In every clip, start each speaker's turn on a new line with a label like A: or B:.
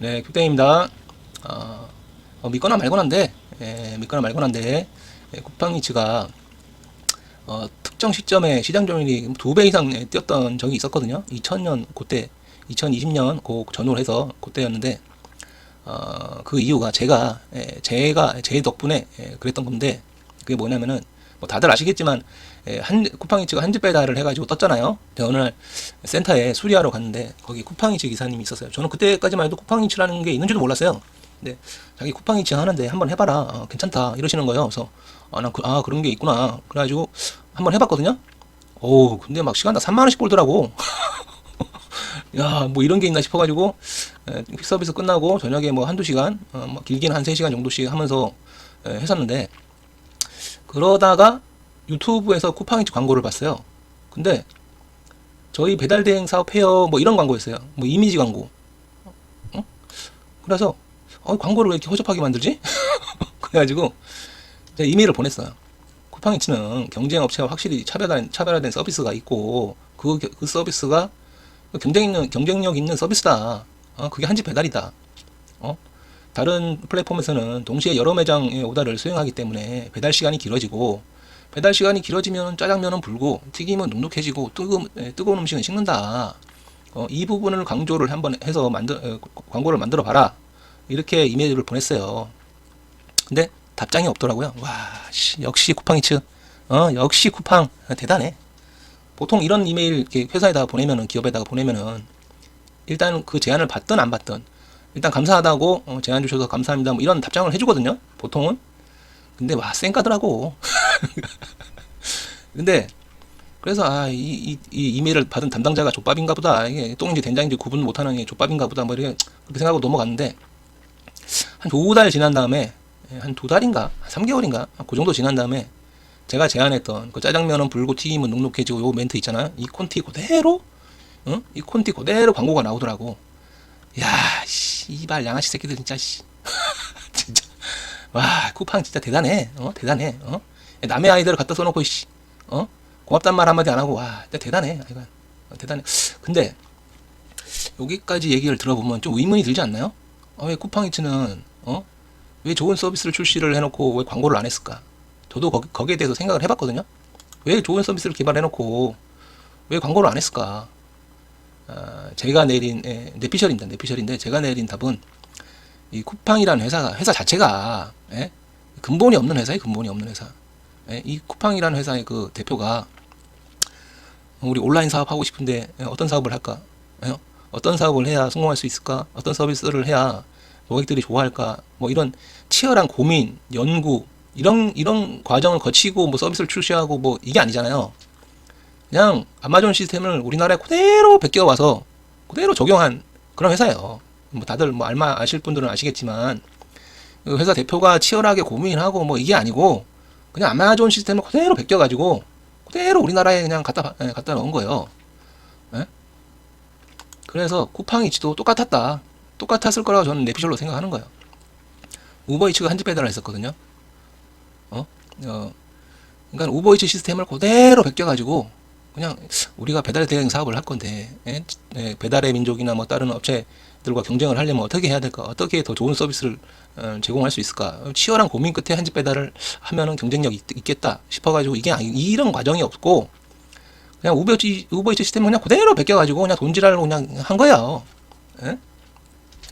A: 네, 큐땡입니다. 믿거나 말거나인데, 믿거나 말거나인데, 쿠팡이츠가 특정 시점에 시장 점유율이 2배 이상 뛰었던 적이 있었거든요. 2000년 그때, 2020년 그 전후로 해서 그때였는데, 그 이유가 제 덕분에 그랬던 건데, 그게 뭐냐면은 뭐 다들 아시겠지만 쿠팡이츠가 한집 배달을 해가지고 떴잖아요. 제가 어느 날 센터에 수리하러 갔는데 거기 쿠팡이츠 기사님이 있었어요. 저는 그때까지만 해도 쿠팡이츠라는 게 있는지도 몰랐어요. 근데 자기 쿠팡이츠 하는데 한번 해봐라, 괜찮다 이러시는 거예요. 그래서 그런 게 있구나. 그래가지고 한번 해봤거든요. 오, 근데 막 시간당 3만 원씩 벌더라고. 야, 뭐 이런 게 있나 싶어가지고 퀵 서비스 끝나고 저녁에 뭐 한두 시간, 뭐 길게는 한 3시간 정도씩 하면서 했었는데, 그러다가 유튜브에서 쿠팡이츠 광고를 봤어요. 근데 저희 배달 대행 사업해요 뭐 이런 광고였어요. 뭐 이미지 광고. 어? 그래서 광고를 왜 이렇게 허접하게 만들지? 그래가지고 제가 이메일을 보냈어요. 쿠팡이츠는 경쟁 업체와 확실히 차별화된 서비스가 있고 그 서비스가 경쟁력 있는 서비스다. 그게 한집 배달이다. 어? 다른 플랫폼에서는 동시에 여러 매장의 오다를 수행하기 때문에 배달 시간이 길어지고, 배달 시간이 길어지면 짜장면은 불고 튀김은 눅눅해지고 뜨거운 음식은 식는다. 이 부분을 강조를 한번 해서 광고를 만들어 봐라. 이렇게 이메일을 보냈어요. 근데 답장이 없더라고요. 와, 역시 쿠팡이츠. 역시 쿠팡 대단해. 보통 이런 이메일 이렇게 회사에다가 보내면은, 기업에다가 보내면은 일단 그 제안을 받든 안 받든 일단 감사하다고, 제안 주셔서 감사합니다, 뭐 이런 답장을 해주거든요, 보통은. 근데 와, 쌩까더라고. 근데 그래서 이 이메일을 받은 담당자가 족밥인가 보다, 이게 똥인지 된장인지 구분 못하는 게 족밥인가 보다, 뭐 이렇게 그렇게 생각하고 넘어갔는데, 한 2달 지난 다음에, 한 2달인가 3개월인가 그 정도 지난 다음에 제가 제안했던 그 짜장면은 불고 튀김은 눅눅해지고 요 멘트 있잖아요, 이 콘티 그대로, 이 콘티 그대로 광고가 나오더라고. 야, 이발 양아치 새끼들 진짜, 진짜. 와, 쿠팡 진짜 대단해. 대단해. 남의 아이들을 갖다 써놓고, 고맙단 말 한마디 안 하고, 와, 진짜 대단해. 이건 대단해. 근데 여기까지 얘기를 들어보면 좀 의문이 들지 않나요? 왜 쿠팡이츠는 왜 좋은 서비스를 출시를 해놓고 왜 광고를 안 했을까? 저도 거기에 대해서 생각을 해봤거든요. 왜 좋은 서비스를 개발해놓고 왜 광고를 안 했을까? 제가 내린, 내피셜입니다. 내피셜인데 제가 내린 답은, 이 쿠팡이라는 회사 자체가, 근본이 없는 회사예요. 근본이 없는 회사. 이 쿠팡이라는 회사의 그 대표가 우리 온라인 사업 하고 싶은데 어떤 사업을 할까? 어떤 사업을 해야 성공할 수 있을까? 어떤 서비스를 해야 고객들이 좋아할까? 뭐 이런 치열한 고민, 연구, 이런 과정을 거치고 뭐 서비스를 출시하고 뭐 이게 아니잖아요. 그냥 아마존 시스템을 우리나라에 그대로 베껴와서 그대로 적용한 그런 회사예요. 뭐 다들 뭐 아실 분들은 아시겠지만, 그 회사 대표가 치열하게 고민하고 뭐 이게 아니고 그냥 아마존 시스템을 그대로 베껴가지고 그대로 우리나라에 그냥 갖다 넣은 거예요. 예? 그래서 쿠팡이츠도 똑같았을 거라고 저는 내피셜로 생각하는 거예요. 우버이츠가 한집 배달을 했었거든요. 어? 그러니까 우버이츠 시스템을 그대로 베껴가지고 그냥 우리가 배달 대행 사업을 할 건데, 배달의 민족이나 뭐 다른 업체들과 경쟁을 하려면 어떻게 해야 될까? 어떻게 더 좋은 서비스를 제공할 수 있을까? 치열한 고민 끝에 한집 배달을 하면은 경쟁력이 있겠다 싶어가지고, 이런 과정이 없고 그냥 우버이츠 시스템을 그냥 그대로 베껴가지고 그냥 돈지랄로 그냥 한 거예요. 예?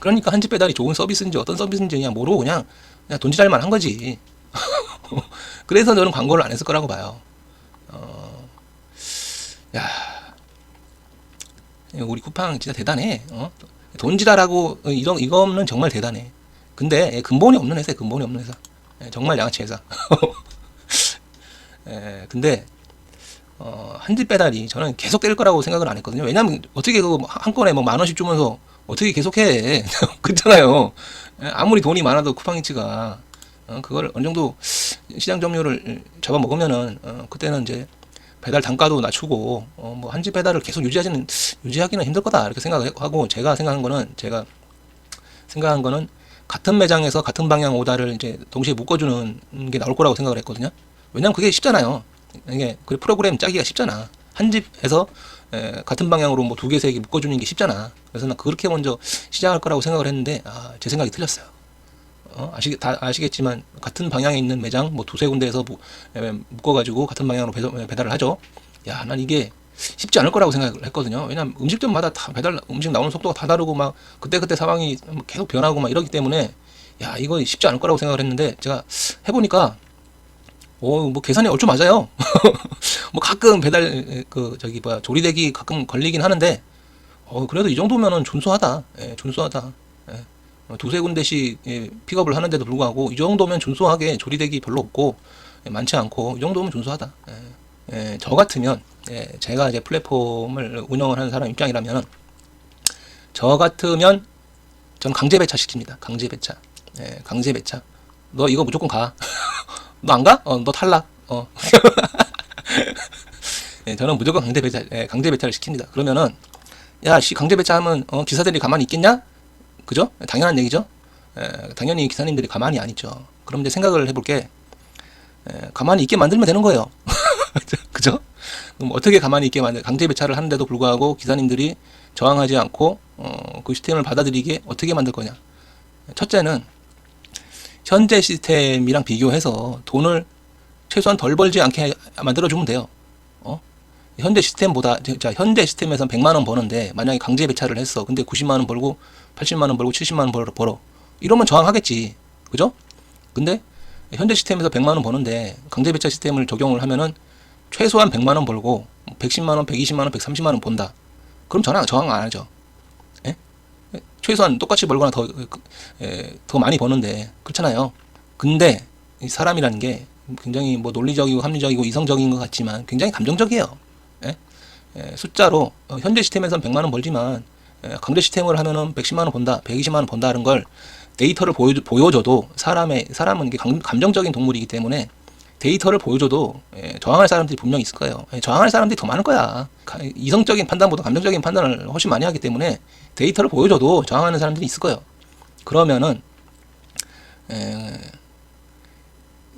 A: 그러니까 한집 배달이 좋은 서비스인지 어떤 서비스인지 그냥 모르고 그냥 돈지랄만 한 거지. 그래서 저는 광고를 안 했을 거라고 봐요. 야, 우리 쿠팡 진짜 대단해. 돈지랄하고 이거 없는 정말 대단해. 근데 근본이 없는 회사야. 근본이 없는 회사. 정말 양아치 회사. 근데 한집 배달이 저는 계속 될 거라고 생각을 안 했거든요. 왜냐면 어떻게 그 한 건에 뭐 10,000원씩 주면서 어떻게 계속해? 그렇잖아요. 아무리 돈이 많아도 쿠팡이츠가 그걸 어느 정도 시장 점유율을 잡아먹으면은, 그때는 이제 배달 단가도 낮추고, 뭐 한집 배달을 계속 유지하기는 힘들 거다 이렇게 생각하고, 제가 생각한 거는 같은 매장에서 같은 방향 오다를 이제 동시에 묶어주는 게 나올 거라고 생각을 했거든요. 왜냐면 그게 쉽잖아요. 이게 그 프로그램 짜기가 쉽잖아. 한 집에서 같은 방향으로 뭐 두 개, 세 개 묶어주는 게 쉽잖아. 그래서 난 그렇게 먼저 시작할 거라고 생각을 했는데, 제 생각이 틀렸어요. 다 아시겠지만, 같은 방향에 있는 매장, 뭐 두세 군데에서 묶어가지고 같은 방향으로 배달을 하죠. 야, 난 이게 쉽지 않을 거라고 생각을 했거든요. 왜냐면 음식점마다 다 음식 나오는 속도가 다 다르고, 막, 그때그때 상황이 계속 변하고 막 이러기 때문에, 야, 이거 쉽지 않을 거라고 생각을 했는데, 제가 해보니까, 뭐 계산이 얼추 맞아요. 뭐 가끔 조리대기 가끔 걸리긴 하는데, 그래도 이 정도면은 준수하다. 준수하다. 두세 군데씩 픽업을 하는데도 불구하고 이 정도면 준수하게 조리대기 별로 없고 많지 않고 이 정도면 준수하다. 저 같으면 제가 이제 플랫폼을 운영을 하는 사람 입장이라면 저 같으면 저는 강제 배차 시킵니다. 강제 배차. 강제 배차. 너 이거 무조건 가. 너 안 가? 너 탈락. 저는 무조건 강제 배차를 시킵니다. 그러면은 야, 강제 배차하면 기사들이 가만히 있겠냐? 그죠? 당연한 얘기죠. 당연히 기사님들이 가만히 안 있죠. 그럼 이제 생각을 해볼게. 가만히 있게 만들면 되는 거예요. 그죠? 그럼 어떻게 가만히 있게 강제 배차를 하는데도 불구하고 기사님들이 저항하지 않고 그 시스템을 받아들이게 어떻게 만들 거냐? 첫째는 현재 시스템이랑 비교해서 돈을 최소한 덜 벌지 않게 만들어주면 돼요. 현재 시스템보다, 자, 현재 시스템에선 100만 원 버는데 만약에 강제 배차를 했어. 근데 90만 원 벌고 80만 원 벌고 70만 원 벌어. 이러면 저항하겠지. 그죠? 근데 현재 시스템에서 100만 원 버는데 강제 배차 시스템을 적용을 하면은 최소한 100만 원 벌고 110만 원, 120만 원, 130만 원 본다. 그럼 저항 안 하죠. 예? 최소한 똑같이 벌거나 더 많이 버는데 그렇잖아요. 근데 이 사람이라는 게 굉장히 뭐 논리적이고 합리적이고 이성적인 것 같지만 굉장히 감정적이에요. 예? 숫자로 현재 시스템에서는 100만 원 벌지만 강제 시스템을 하면은 110만 원 번다, 120만 원 번다는 걸 데이터를 보여줘도 사람은 이게 감정적인 동물이기 때문에 데이터를 보여줘도 저항할 사람들이 분명히 있을 거예요. 저항할 사람들이 더 많을 거야. 이성적인 판단보다 감정적인 판단을 훨씬 많이 하기 때문에 데이터를 보여줘도 저항하는 사람들이 있을 거예요. 그러면은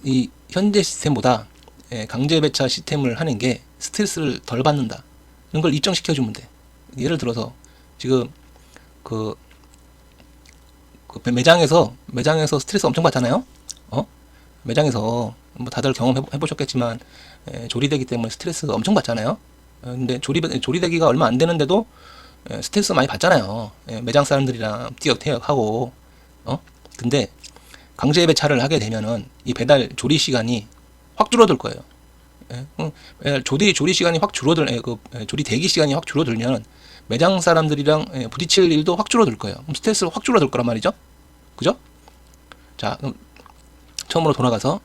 A: 이 현재 시스템보다 강제 배차 시스템을 하는 게 스트레스를 덜 받는다. 이런 걸 입증시켜주면 돼. 예를 들어서 지금 그 매장에서 스트레스 엄청 받잖아요. 매장에서 뭐 다들 경험해보셨겠지만 조리되기 때문에 스트레스 엄청 받잖아요. 근데 조리되기가 얼마 안 되는데도 스트레스 많이 받잖아요. 매장 사람들이랑 띄역태역하고 근데 강제 배차를 하게 되면은 이 배달 조리 시간이 확 줄어들 거예요. 조리 시간이 확 조리 대기 시간이 확 줄어들면 매장 사람들이랑 부딪힐 일도 확 줄어들 거예요. 그럼 스트레스가 확 줄어들 거란 말이죠. 그죠? 자, 그럼 처음으로 돌아가서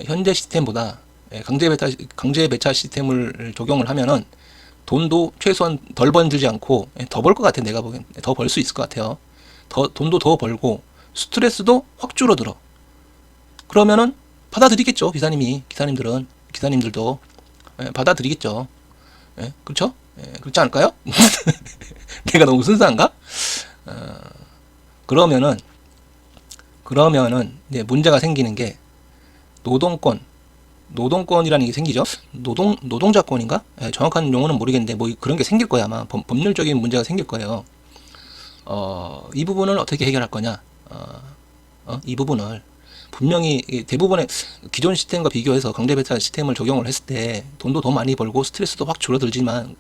A: 현재 시스템보다 강제 배차 시스템을 적용을 하면은 돈도 최소한 덜 번들지 않고 더 벌 것 같아. 내가 보기엔 더 벌 수 있을 것 같아요. 돈도 더 벌고 스트레스도 확 줄어들어. 그러면은 받아들이겠죠. 기사님들도 받아들이겠죠. 그렇죠? 그렇지 않을까요? 내가 너무 순수한가? 그러면은 이제 문제가 생기는 게 노동권이라는 게 생기죠. 노동자권인가? 정확한 용어는 모르겠는데 뭐 그런 게 생길 거야. 아마 법률적인 문제가 생길 거예요. 이 부분을 어떻게 해결할 거냐? 이 부분을 분명히 대부분의 기존 시스템과 비교해서 강제 배차 시스템을 적용을 했을 때 돈도 더 많이 벌고 스트레스도 확 줄어들지만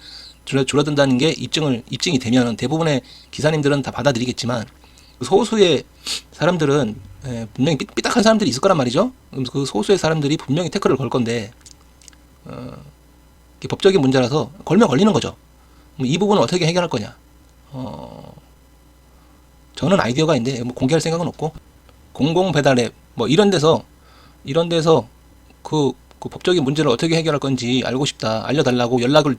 A: 줄어든다는 게 입증이 되면 대부분의 기사님들은 다 받아들이겠지만 소수의 사람들은 분명히 삐딱한 사람들이 있을 거란 말이죠. 그 소수의 사람들이 분명히 태클을 걸 건데 법적인 문제라서 걸면 걸리는 거죠. 이 부분을 어떻게 해결할 거냐? 저는 아이디어가 있는데 뭐 공개할 생각은 없고 공공 배달 앱 뭐 이런 데서 그 법적인 문제를 어떻게 해결할 건지 알고 싶다, 알려달라고 연락을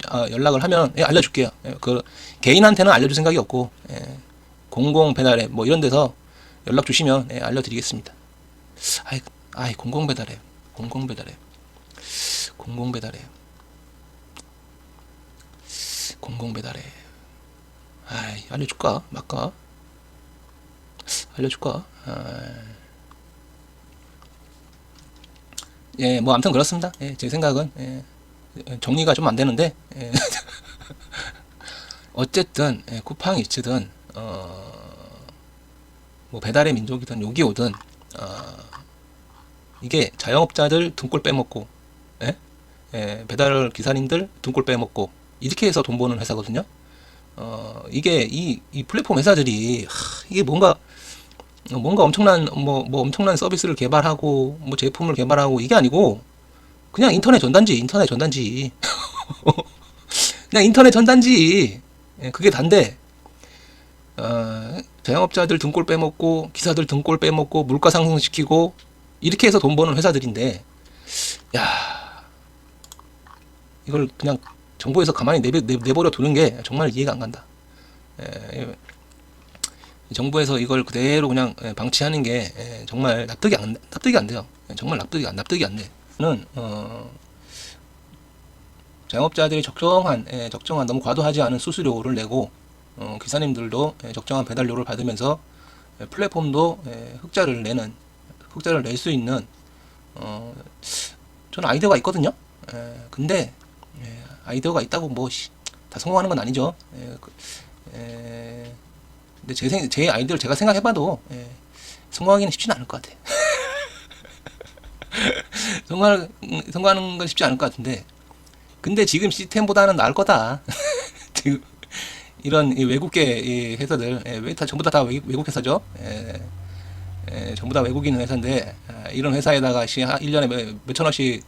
A: 하면 알려줄게요. 그 개인한테는 알려줄 생각이 없고 공공 배달 앱 뭐 이런 데서 연락 주시면 알려드리겠습니다. 공공 배달 앱 알려줄까 말까? 알려줄까? 뭐 아무튼 그렇습니다. 제 생각은 정리가 좀 안 되는데 어쨌든 쿠팡이츠든 뭐 배달의 민족이든 요기요든 이게 자영업자들 등골 빼먹고 예? 배달 기사님들 등골 빼먹고 이렇게 해서 돈 버는 회사거든요. 이게 이 플랫폼 회사들이 이게 뭔가 엄청난 뭐 엄청난 서비스를 개발하고 뭐 제품을 개발하고 이게 아니고 그냥 인터넷 전단지 그냥 인터넷 전단지 그게 단데 자영업자들 등골 빼먹고 기사들 등골 빼먹고 물가 상승시키고 이렇게 해서 돈 버는 회사들인데 야 이걸 그냥 정부에서 가만히 내버려 두는 게 정말 이해가 안 간다. 정부에서 이걸 그대로 그냥 방치하는 게 정말 납득이 안 돼요. 정말 납득이 안 돼. 는 자영업자들이 적정한 너무 과도하지 않은 수수료를 내고 기사님들도 적정한 배달료를 받으면서 플랫폼도 흑자를 낼 수 있는 저는 아이디어가 있거든요. 근데 아이디어가 있다고 뭐 다 성공하는 건 아니죠. 근데 제 아이디어를 제가 생각해봐도 성공하기는 쉽지는 않을 것 같아. 성공하는 건 쉽지 않을 것 같은데 근데 지금 시스템보다는 나을 거다. 지금 이런 이 외국계 이 회사들 전부 다 외국 회사죠. 전부 다 외국인 회사인데 이런 회사에다가 1년에 몇천 원씩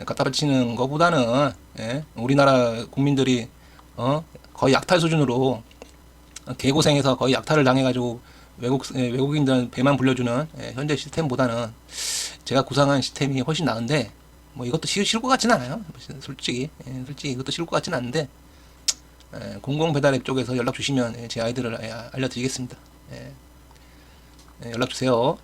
A: 갖다 바치는 것보다는 우리나라 국민들이 거의 약탈 수준으로 개고생해서 거의 약탈을 당해가지고 외국인들 배만 불려주는 현재 시스템보다는 제가 구상한 시스템이 훨씬 나은데 뭐 이것도 쉬울 것 같지는 않아요. 솔직히 이것도 쉬울 것 같지는 않은데 공공 배달앱 쪽에서 연락 주시면 제 아이디어를 알려드리겠습니다. 연락 주세요.